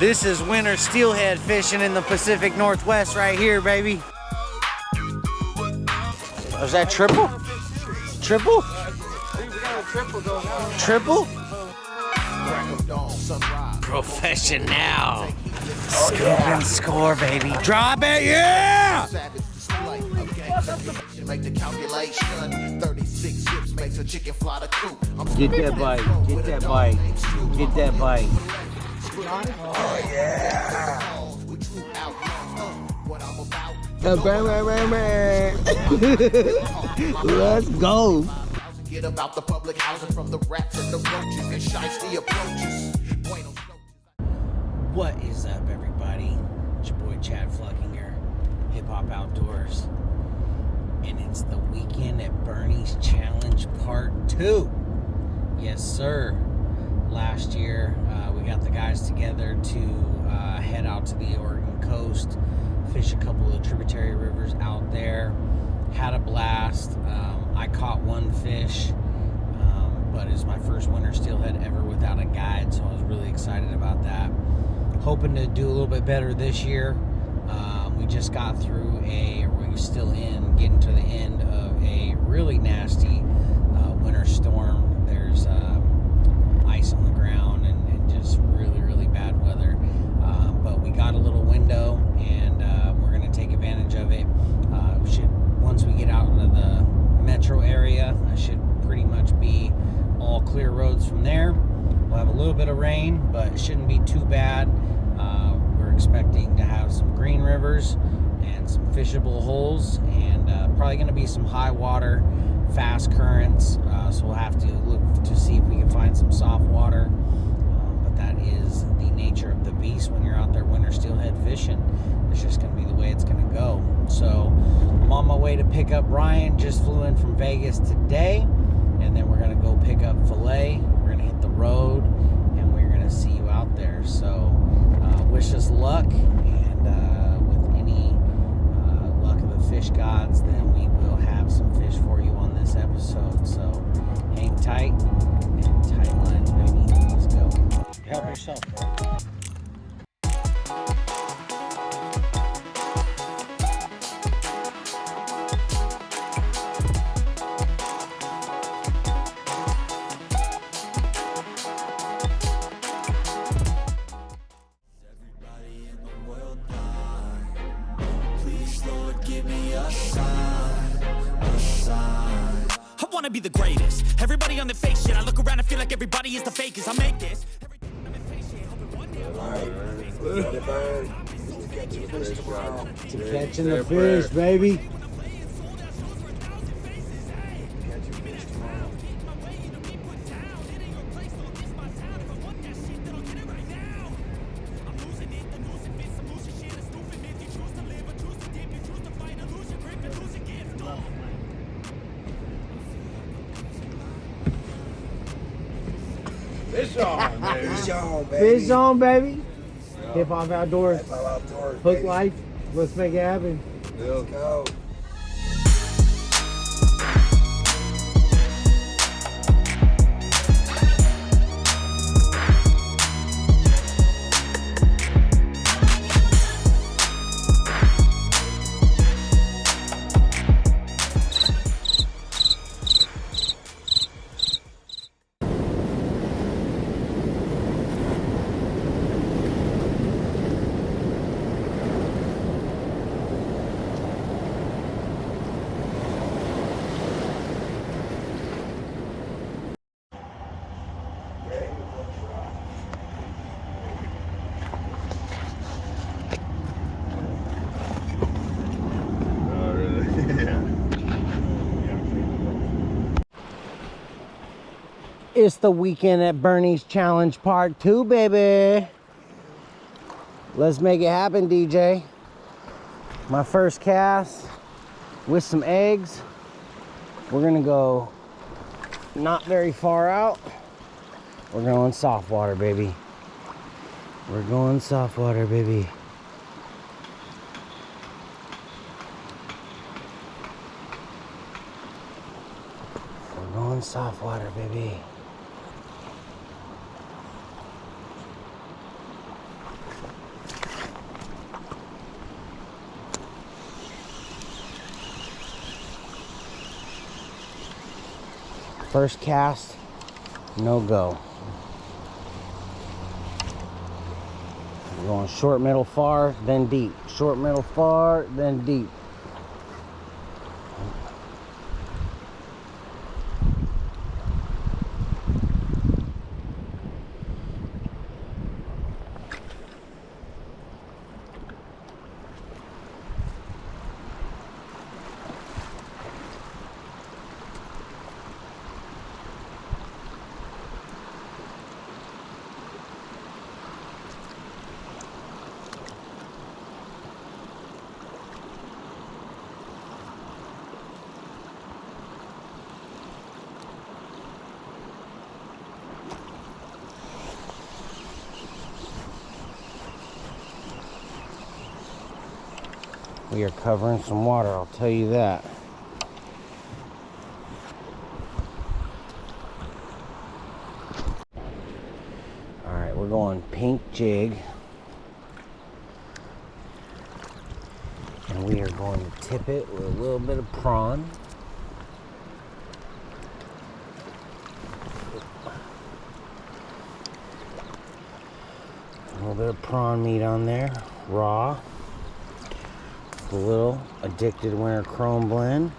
This is winter steelhead fishing in the Pacific Northwest right here, baby. Oh, is that triple? Triple? Triple? Professional. Scoop and score, baby. Drop it, yeah! Make the calculation. 36 ships makes a chicken fly the coop. Get that bite. Get that bite. Get that bite. Oh yeah. Let's go. Get about the public housing from the rats and the roaches and shiesty approaches. What is up, everybody? It's your boy Chad Fluckinger, Hip Hop Outdoors. And it's the weekend at Bernie's Challenge Part 2. Yes, sir. Last year, we got the guys together to head out to the Oregon coast, fish a couple of tributary rivers out there. Had a blast. I caught one fish, but it's my first winter steelhead ever without a guide, so I was really excited about that. Hoping to do a little bit better this year. We just got through we're still getting to the end of a really nasty winter storm. There's ice on the ground and just really, really bad weather. But we got a little window, and we're going to take advantage of it. Once we get out into the metro area, it should pretty much be all clear roads from there. We'll have a little bit of rain, but it shouldn't be too bad. We're expecting to have some green rivers and some fishable holes, and probably going to be some high water, fast currents, so we'll have to look to see if we can find some soft water. But that is the nature of the beast when you're out there winter steelhead fishing. It's just going to be the way it's going to go. So I'm on my way to pick up Ryan. Just flew in from Vegas today, and then we're going to go pick up Filet. We're going to hit the road, and we're going to see you out there. So wish us luck, and with any luck of the fish gods, then we will have some fish for you on this episode. So hang tight and tight lines, baby. Let's go. Help yourself, bro. Be the greatest. Everybody on the fake shit. I look around and feel like everybody is the fakest. I make this. Catching the fish, baby. Fish on, baby. Fish on, baby. Fish on, baby. Yeah. Hip Hop Outdoors. Hip Hop Outdoors. Hook baby. life. Let's make it happen. Let's go. It's the weekend at Bernie's Challenge Part 2, baby. Let's make it happen, DJ. My first cast with some eggs. We're gonna go not very far out. We're going soft water, baby. We're going soft water, baby. We're going soft water, baby. First cast, no go. We're going short, middle, far, then deep. Short, middle, far, then deep. We are covering some water, I'll tell you that. Alright, we're going pink jig. And we are going to tip it with a little bit of prawn. A little bit of prawn meat on there, raw. A little Addicted Winter Chrome blend.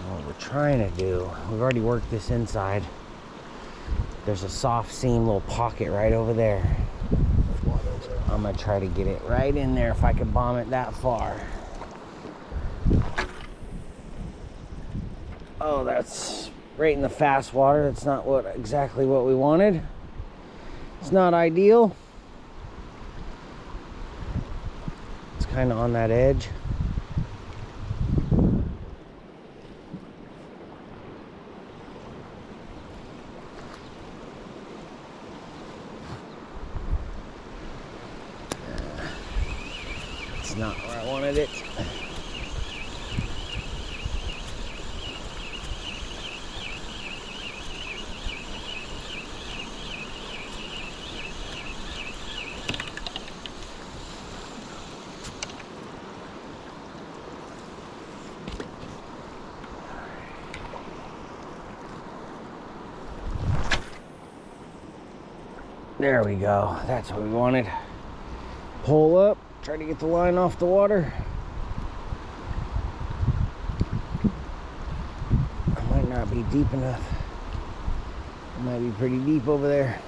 What we're trying to do, we've already worked this inside. There's a soft seam little pocket right over there. I'm gonna try to get it right in there if I can bomb it that far. Oh, that's right in the fast water. That's not exactly what we wanted. It's not ideal. It's kind of on that edge. It's not where I wanted it. There we go. That's what we wanted. Pull up, try to get the line off the water. I might not be deep enough. It might be pretty deep over there.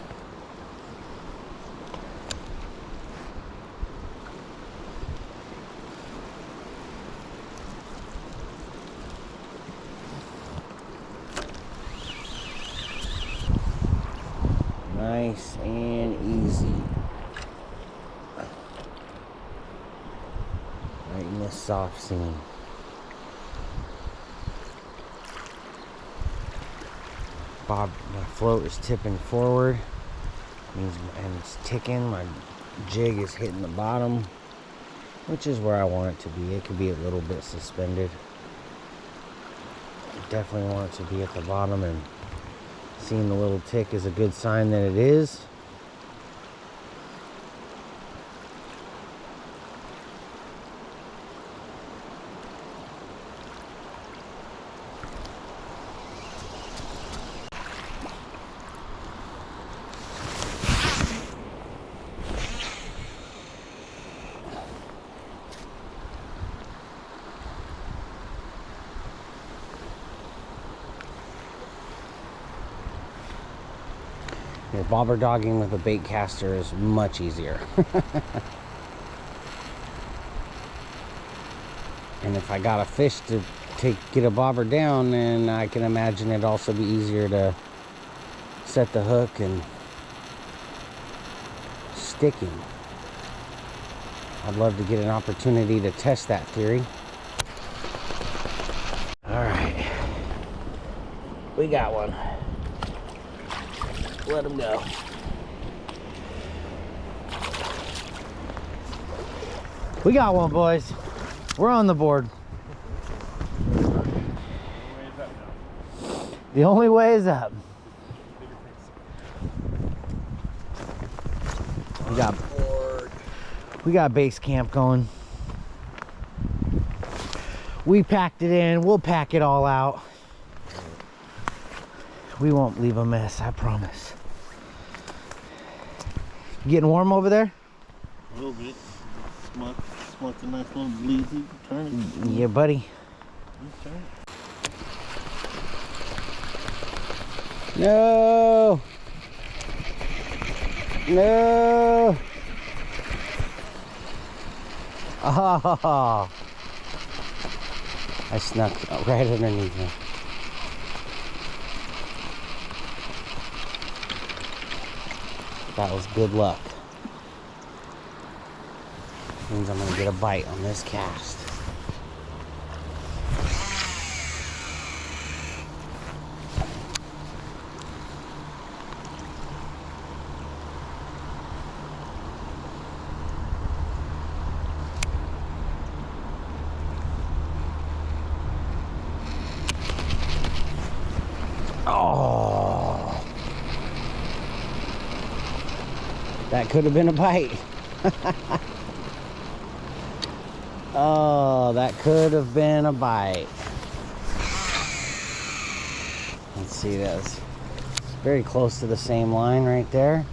Nice and easy. Right in this soft seam. My float is tipping forward. And it's ticking. My jig is hitting the bottom, which is where I want it to be. It could be a little bit suspended. I definitely want it to be at the bottom, and seeing the little tick is a good sign that it is. Bobber dogging with a bait caster is much easier. And if I got a fish to get a bobber down, then I can imagine it'd also be easier to set the hook and sticking. I'd love to get an opportunity to test that theory. All right, we got one. Let him go. We got one, boys. We're on the board. The only way is up. We got base camp going. We packed it in. We'll pack it all out. We won't leave a mess, I promise. Getting warm over there? A little bit. Smuck a nice little bleezy. Turn it. Yeah, buddy. Turn it. No! No! Oh! I snuck right underneath him. That was good luck. Means I'm gonna get a bite on this cast. Oh, that could have been a bite. Oh, that could have been a bite. Let's see this. It's very close to the same line right there.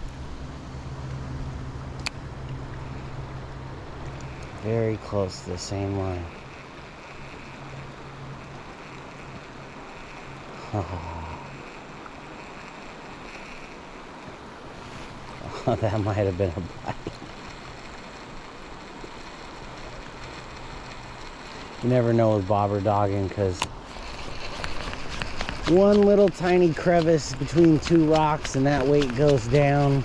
Very close to the same line. Oh, that might have been a bite. You never know with bobber dogging, because one little tiny crevice between two rocks and that weight goes down.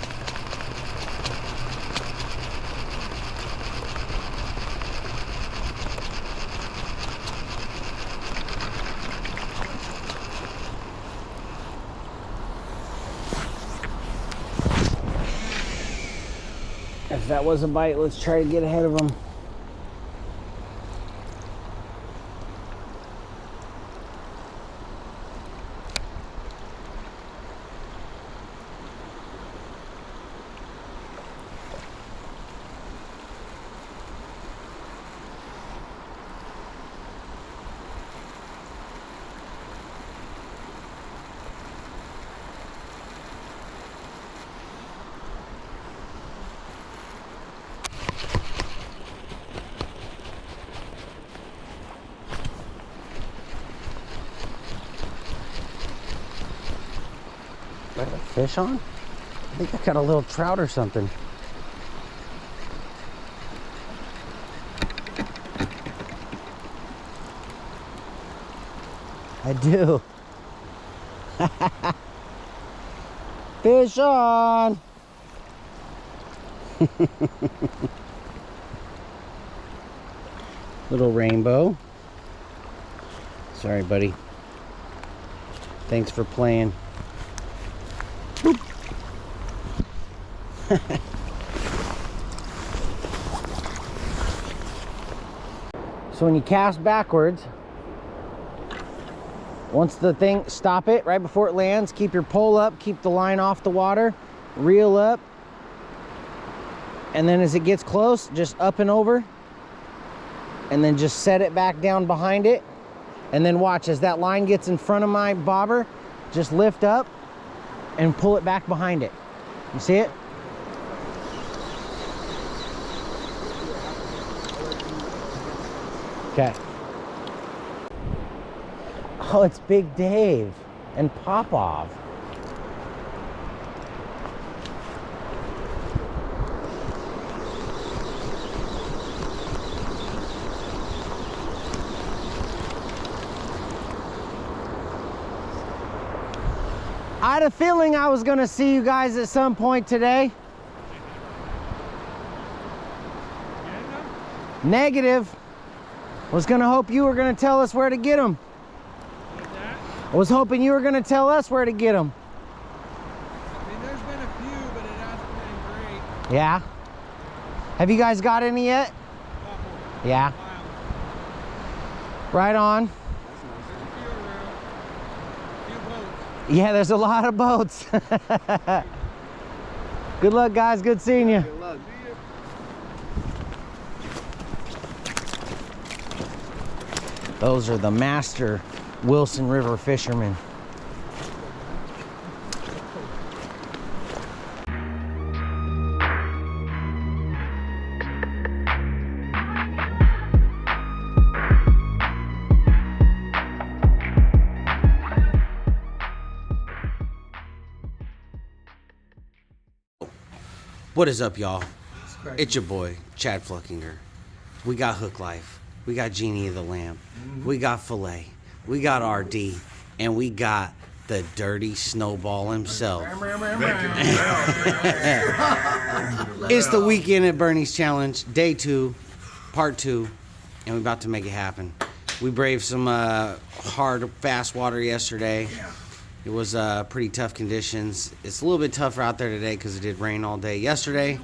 If that was a bite, let's try to get ahead of them. Is that a fish on? I think I got a little trout or something. I do. Fish on! Little rainbow. Sorry, buddy. Thanks for playing. So when you cast backwards, once the thing, stop it right before it lands, keep your pole up, keep the line off the water, reel up, and then as it gets close, just up and over, and then just set it back down behind it, and then watch as that line gets in front of my bobber, just lift up and pull it back behind it. You see it? Okay. Oh, it's Big Dave and Popov. I had a feeling I was going to see you guys at some point today. Negative. Was going to hope you were going to tell us where to get them. I was hoping you were going to tell us where to get them. I mean, there's been a few, but it hasn't been great. Yeah? Have you guys got any yet? Couple. Yeah. Right on. There's a few around. A few boats. Yeah, there's a lot of boats. Good luck, guys. Good seeing you. Good luck. Those are the master Wilson River fishermen. What is up, y'all? It's your boy, Chad Fluckinger. We got Hook Life. We got Genie of the Lamb. We got Filet. We got RD. And we got the dirty snowball himself. It's the weekend at Bernie's Challenge, day 2, part 2. And we're about to make it happen. We braved some hard, fast water yesterday. It was pretty tough conditions. It's a little bit tougher out there today because it did rain all day yesterday,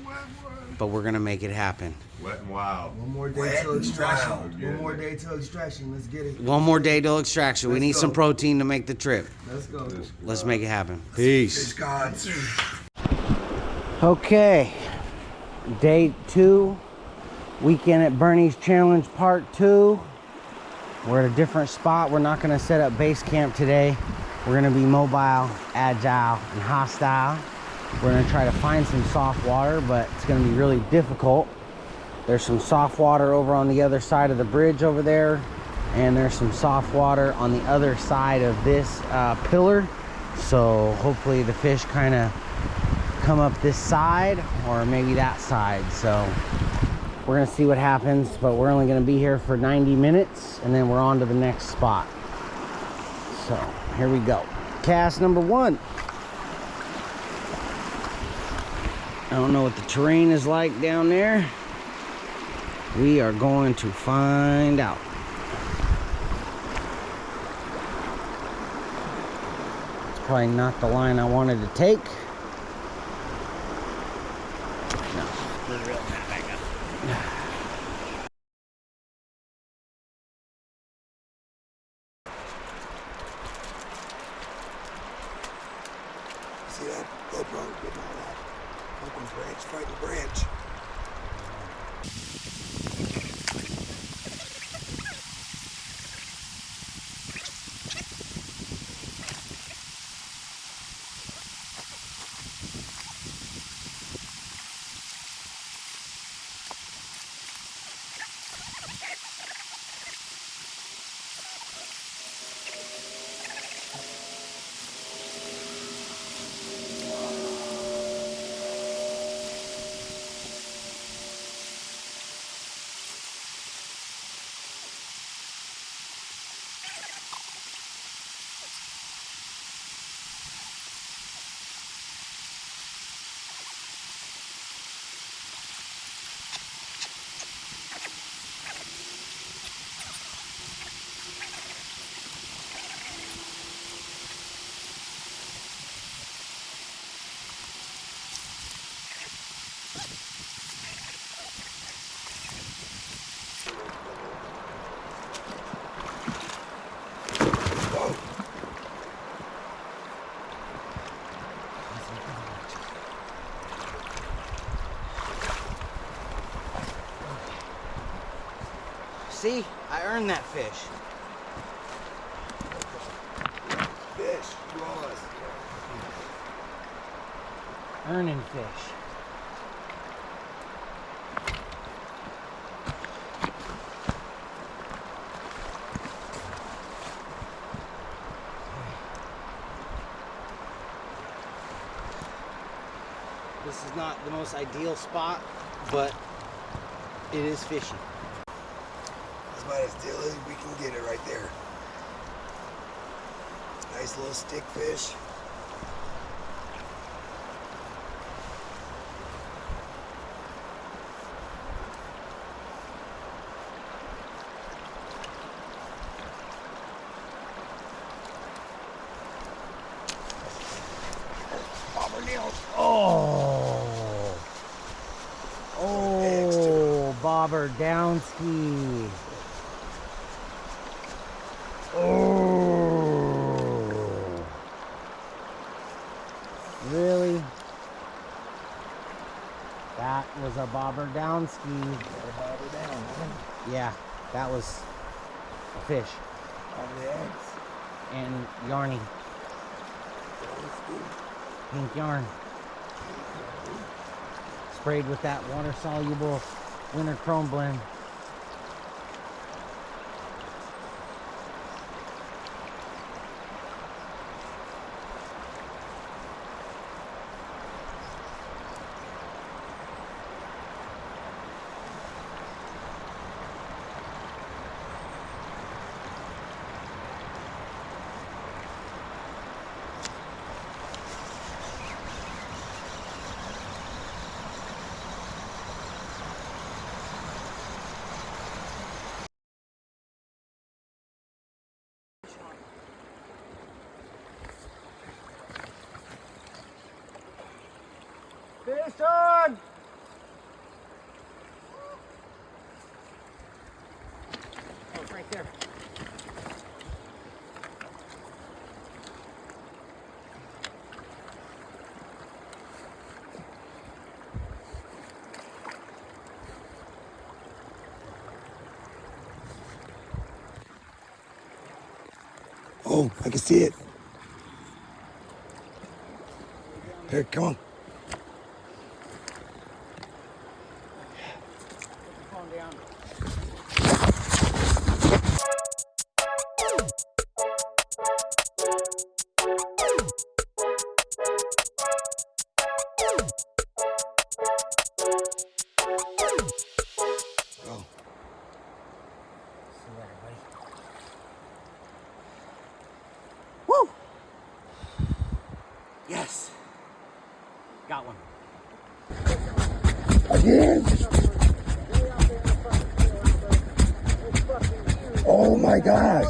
but we're gonna make it happen. Wet and wild. One more day till extraction. One more day till extraction. Let's get it. One more day till extraction. We need some protein to make the trip. Let's go. Let's make it happen. Peace. Gods. Okay, day 2, weekend at Bernie's Challenge, part 2. We're at a different spot. We're not gonna set up base camp today. We're gonna be mobile, agile, and hostile. We're gonna try to find some soft water, but it's gonna be really difficult. There's some soft water over on the other side of the bridge over there, and there's some soft water on the other side of this pillar. So hopefully the fish kind of come up this side or maybe that side. So we're gonna see what happens, but we're only gonna be here for 90 minutes and then we're on to the next spot. So here we go. Cast number 1. I don't know what the terrain is like down there. We are going to find out. It's probably not the line I wanted to take. No. See that? GoPro, get all that. Open branch, fight the branch. See, I earned that fish. Fish, you owe us. Earning fish. This is not the most ideal spot, but it is fishy. That's about as deal as we can get it right there. Nice little stick fish. Oh! Oh, bobber downski. Oh! Really? That was a bobber downski. Yeah, that was fish On the eggs. and yarny. Pink yarn. Sprayed with that water-soluble winter chrome blend. Fish on! Oh, it's right there. Oh, I can see it. Here, come on. Calm down. Oh, See you later, buddy. woo! Yes. Got one. Again? Oh my gosh!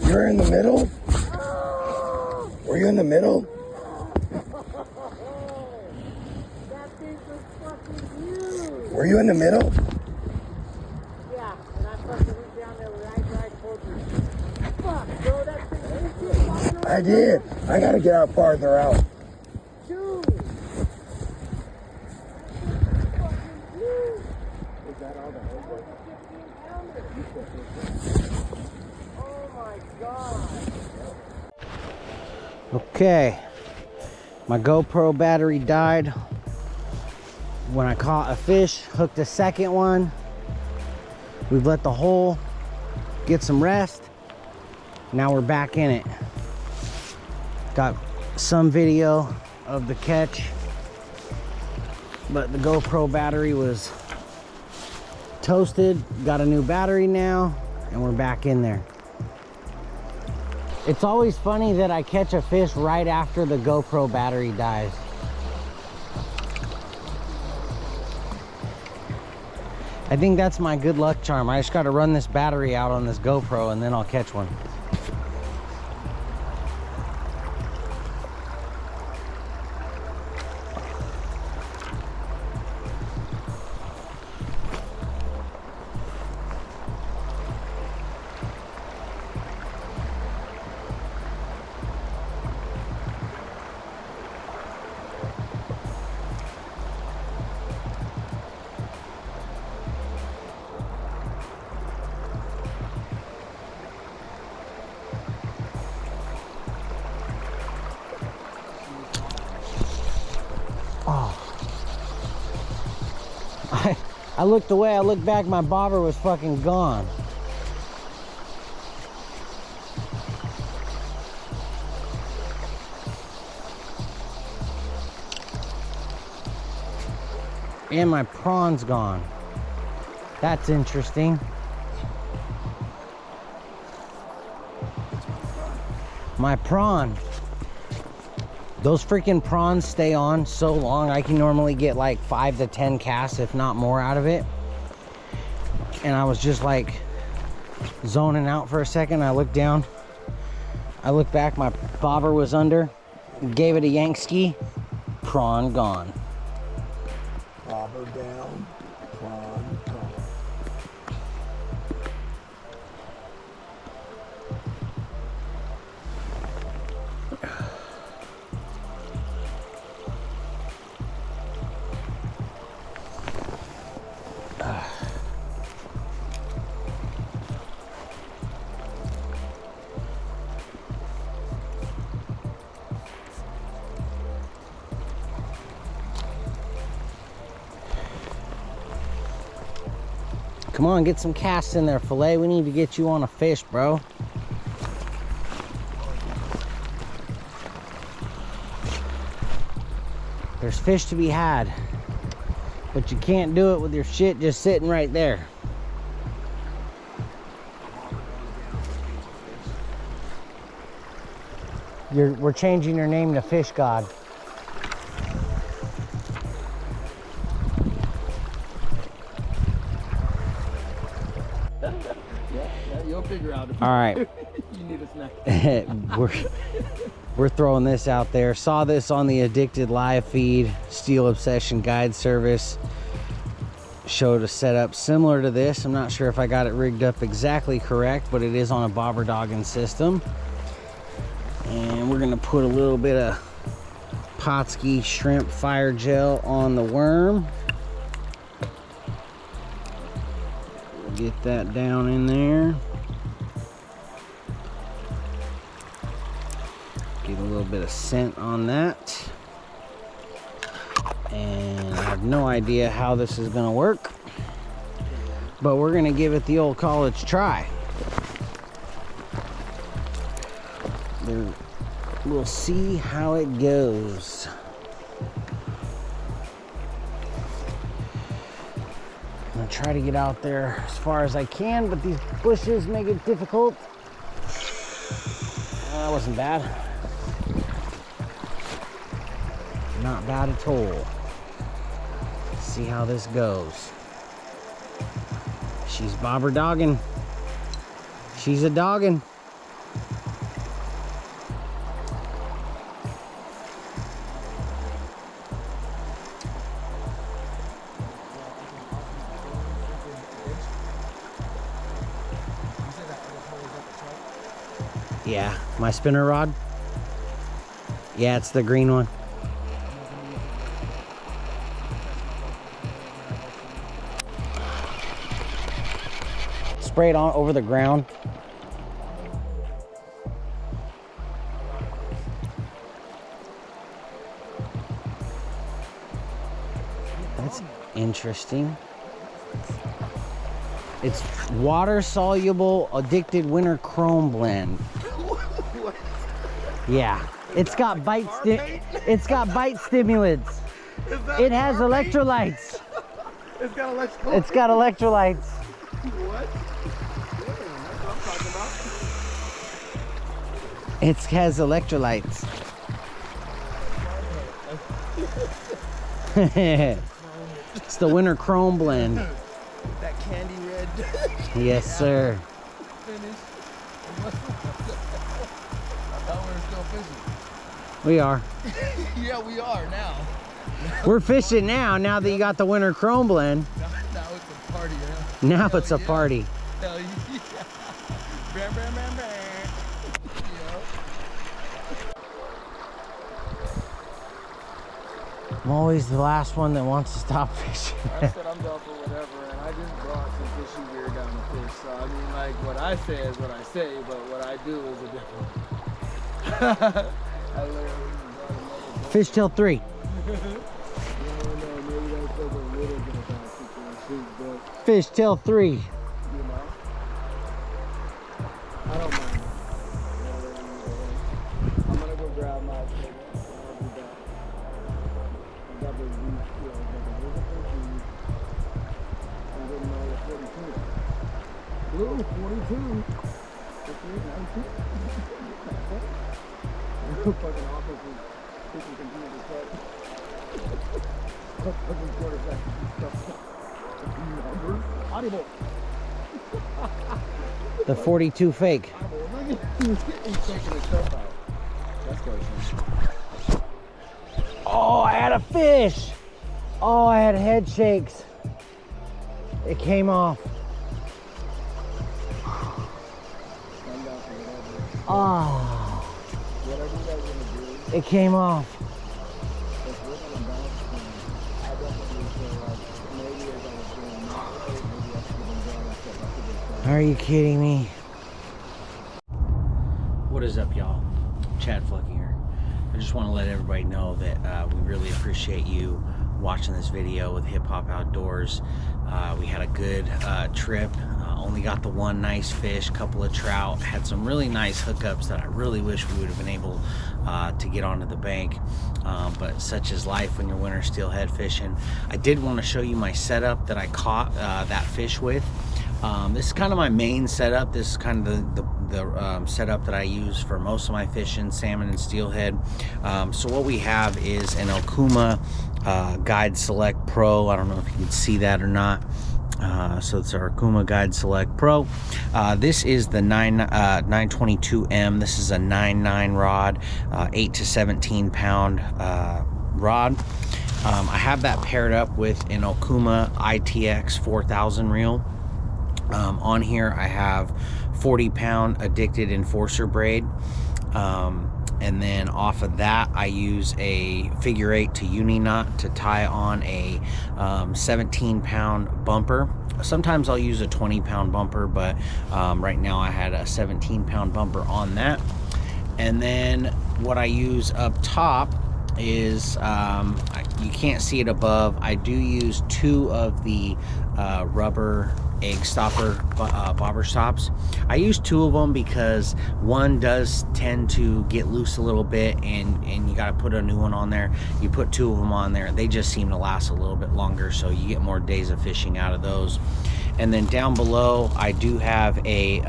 You're in the middle? Were you in the middle? That thing was fucking huge. Were you in the middle? Yeah, and I fucking went down there right towards you. Fuck, bro, that thing is huge. I did. I gotta get out farther out. Dude. Oh my god. Okay. My GoPro battery died when I caught a fish, hooked a second one. We've let the hole get some rest. Now we're back in it. Got some video of the catch, but the GoPro battery was toasted. Got a new battery now, and we're back in there. It's always funny that I catch a fish right after the GoPro battery dies. I think that's my good luck charm. I just got to run this battery out on this GoPro and then I'll catch one. I looked away, I looked back, my bobber was fucking gone. And my prawn's gone. That's interesting. My prawn. Those freaking prawns stay on so long. I can normally get like 5 to 10 casts, if not more, out of it. And I was just like zoning out for a second. I looked down. I looked back. My bobber was under. Gave it a yank ski. Prawn gone. Bobber down, prawn gone. Come on, get some casts in there, Filet. We need to get you on a fish, bro. There's fish to be had, but you can't do it with your shit just sitting right there. We're changing your name to Fish God. You'll figure out if All right. you need a snack. We're throwing this out there. Saw this on the Addicted live feed. Steel Obsession Guide Service showed a setup similar to this. I'm not sure if I got it rigged up exactly correct, but it is on a bobber dogging system. And we're gonna put a little bit of Potski shrimp fire gel on the worm. Get that down in there. Get a little bit of scent on that. And I have no idea how this is gonna work, but we're gonna give it the old college try. We'll see how it goes. I'm gonna try to get out there as far as I can, but these bushes make it difficult. That wasn't bad. Not bad at all. Let's see how this goes. She's bobber dogging. She's a dogging. Yeah, my spinner rod. Yeah, it's the green one. Spray it on over the ground. That's interesting. It's water soluble addicted winter chrome blend. Yeah, it's got bite stimulants. It has electrolytes. It's got electrolytes. It's got electrolytes. What? Damn, that's what I'm talking about. It has electrolytes. It's the winter chrome blend. That candy red. Yes, sir. Finish. I thought we were still fishing. We are. Yeah, we are now. We're fishing now that you got the winter chrome blend. Now it's a party, huh? Now Hell it's a yeah. party. Hell yeah. Bam, bam, bam, bam. I'm always the last one that wants to stop fishing. I said I'm down for whatever, and I just brought some fishing gear down to fish. So I mean, like, what I say is what I say, but what I do is a different. I literally brought another boat. Fish till 3. No, maybe that's like a little bit of that situation, but Fish till 3. you know, I don't mind. I'm gonna go grab my thing, and I'll be back. I got the weed, I didn't know the 42. Blue 42. 19. Fucking officers people continue to cut. Fucking quarterback stuff. Numbers. Audible. The 42 fake. Look at he's taking his stuff out. That's good. Oh, I had a fish. Oh, I had head shakes. It came off. Oh, Whatever you guys want to do, it came off. if we're gonna bounce, then I definitely feel like maybe as I was doing that way, maybe I should have been down and stuff after this. Are you kidding me? What is up, y'all? Chad Flucky here. I just want to let everybody know that we really appreciate you watching this video with Hip Hop Outdoors. We had a good trip. Only got the one nice fish, couple of trout, had some really nice hookups that I really wish we would have been able to get onto the bank, but such is life when you're winter steelhead fishing. I did want to show you my setup that I caught that fish with. This is kind of my main setup. This is kind of the setup that I use for most of my fishing, salmon and steelhead. So what we have is an Okuma Guide Select Pro. I don't know if you can see that or not. So it's our Okuma Guide Select Pro. This is the 922M. This is a 9.9 rod, 8 to 17 pound rod. I have that paired up with an Okuma ITX 4000 reel. On here I have 40-pound Addicted Enforcer braid, and then off of that I use a figure 8 to uni knot to tie on a 17-pound bumper. Sometimes I'll use a 20-pound bumper, but right now I had a 17-pound bumper on that. And then what I use up top is you can't see it above. I do use 2 of the rubber egg stopper bobber stops. I use 2 of them because one does tend to get loose a little bit, and you got to put a new one on there. You put 2 of them on there, they just seem to last a little bit longer, so you get more days of fishing out of those. And then down below I do have a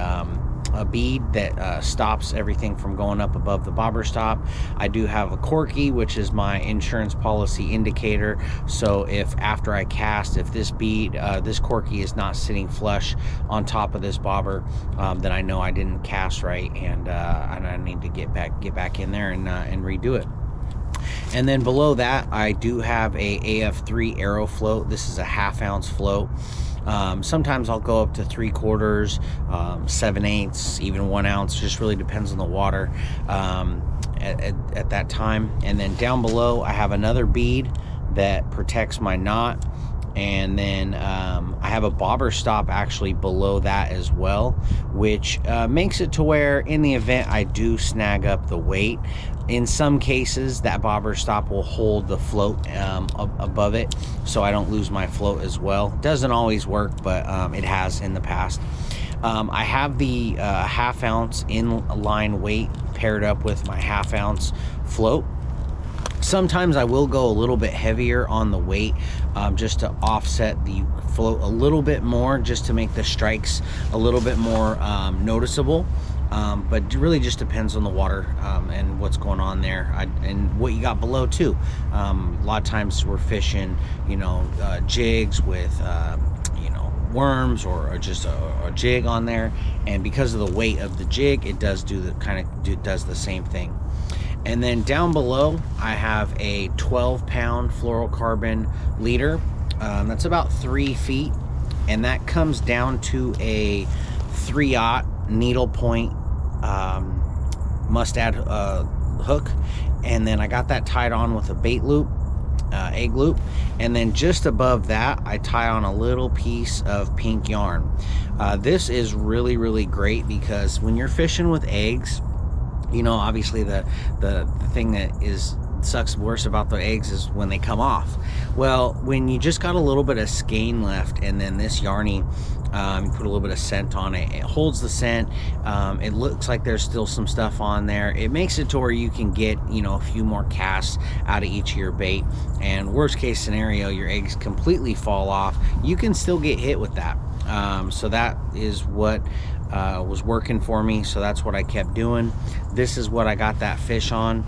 bead that stops everything from going up above the bobber stop. I do have a corky, which is my insurance policy indicator. So if after I cast, if this bead, this corky is not sitting flush on top of this bobber, then I know I didn't cast right, and I need to get back in there and redo it. And then below that I do have a AF3 Aero float. This is a 1/2 ounce float. Sometimes I'll go up to 3/4, 7/8, even 1 ounce. Just really depends on the water at that time. And then down below I have another bead that protects my knot, and then I have a bobber stop actually below that as well, which makes it to where in the event I do snag up the weight, in some cases that bobber stop will hold the float above it, so I don't lose my float as well. Doesn't always work, but it has in the past. I have the 1/2 ounce inline weight paired up with my 1/2 ounce float. Sometimes I will go a little bit heavier on the weight, just to offset the float a little bit more, just to make the strikes a little bit more noticeable. But it really just depends on the water and what's going on there, and what you got below too. A lot of times we're fishing, jigs with worms or just a jig on there, and because of the weight of the jig, it does do does the same thing. And then down below I have a 12-pound fluorocarbon leader. That's about 3 feet, and that comes down to a 3/0 needle point mustad hook, and then I got that tied on with a bait loop, egg loop, and then just above that I tie on a little piece of pink yarn. This is really great because when you're fishing with eggs, obviously the thing that sucks worse about the eggs is when they come off. Well, when you just got a little bit of skein left, and then this yarny, you put a little bit of scent on it, it holds the scent. It looks like there's still some stuff on there. It makes it to where you can get a few more casts out of each of your bait, and worst case scenario, your eggs completely fall off, you can still get hit with that. So that is what was working for me, so that's what I kept doing. This is what I got that fish on.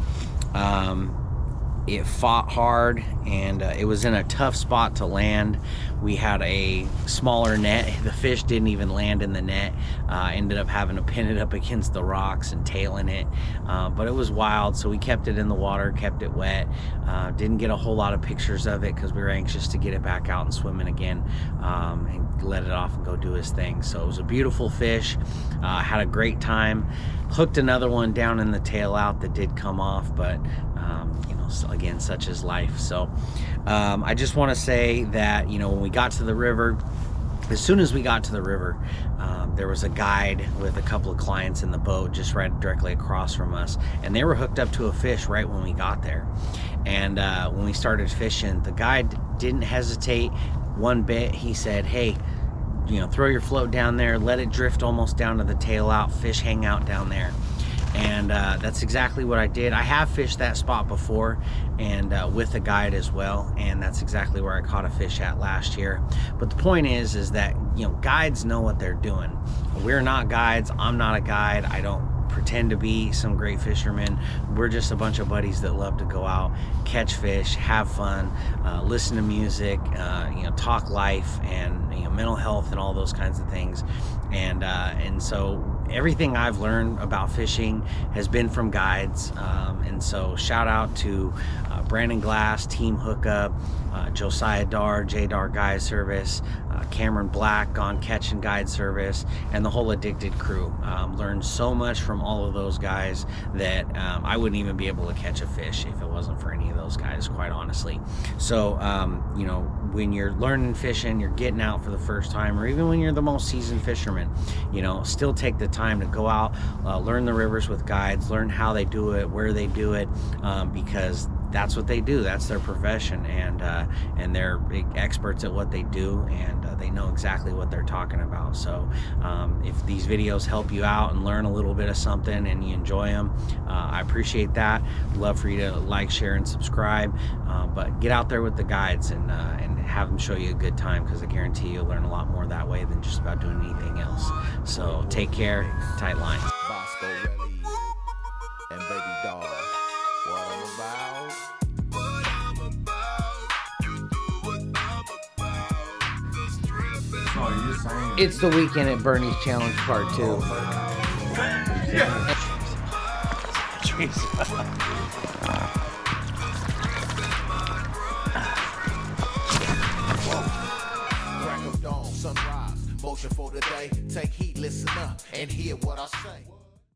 It fought hard, and it was in a tough spot to land. We had a smaller net. The fish didn't even land in the net. Ended up having to pin it up against the rocks and tailing it, but it was wild, so we kept it in the water, kept it wet. Didn't get a whole lot of pictures of it because we were anxious to get it back out and swimming again, and let it off and go do his thing. So it was a beautiful fish. Had a great time. Hooked another one down in the tail out that did come off, but again, such is life. So I just want to say that when we got to the river, As soon as we got to the river, there was a guide with a couple of clients in the boat just right directly across from us, and they were hooked up to a fish right when we got there. And when we started fishing, the guide didn't hesitate one bit. He said, hey, you know, throw your float down there, let it drift almost down to the tail out, fish hang out down there. And that's exactly what I did. I have fished that spot before, and with a guide as well, and that's exactly where I caught a fish at last year. But the point is that, you know, guides know what they're doing. We're not guides. I'm not a guide. I don't pretend to be some great fisherman. We're just a bunch of buddies that love to go out, catch fish, have fun, listen to music, you know, talk life and, you know, mental health and all those kinds of things. And so everything I've learned about fishing has been from guides. And so shout out to Brandon Glass, Team Hookup, Josiah Dar, J-Dar Guide Service, Cameron Black, Gone Catching Guide Service, and the whole Addicted crew. Learned so much from all of those guys that I wouldn't even be able to catch a fish if it wasn't for any of those guys, quite honestly. So, you know, when you're learning fishing, you're getting out for the first time, or even when you're the most seasoned fisherman, you know, still take the time to go out, learn the rivers with guides, learn how they do it, where they do it, because that's what they do. That's their profession, and they're experts at what they do, and they know exactly what they're talking about. So if these videos help you out and learn a little bit of something and you enjoy them, I appreciate that. Love for you to like, share, and subscribe, but get out there with the guides and have them show you a good time, because I guarantee you'll learn a lot more that way than just about doing anything else. So take care, tight line. Bosco Relly and Baby Dog. What I'm about. What I'm about. You do what I'm about. The strip. Oh, you're saying. It's the weekend at Bernie's Challenge Part 2. Crack of dawn, sunrise, motion for the day. Take heed, listen up, and hear what I say.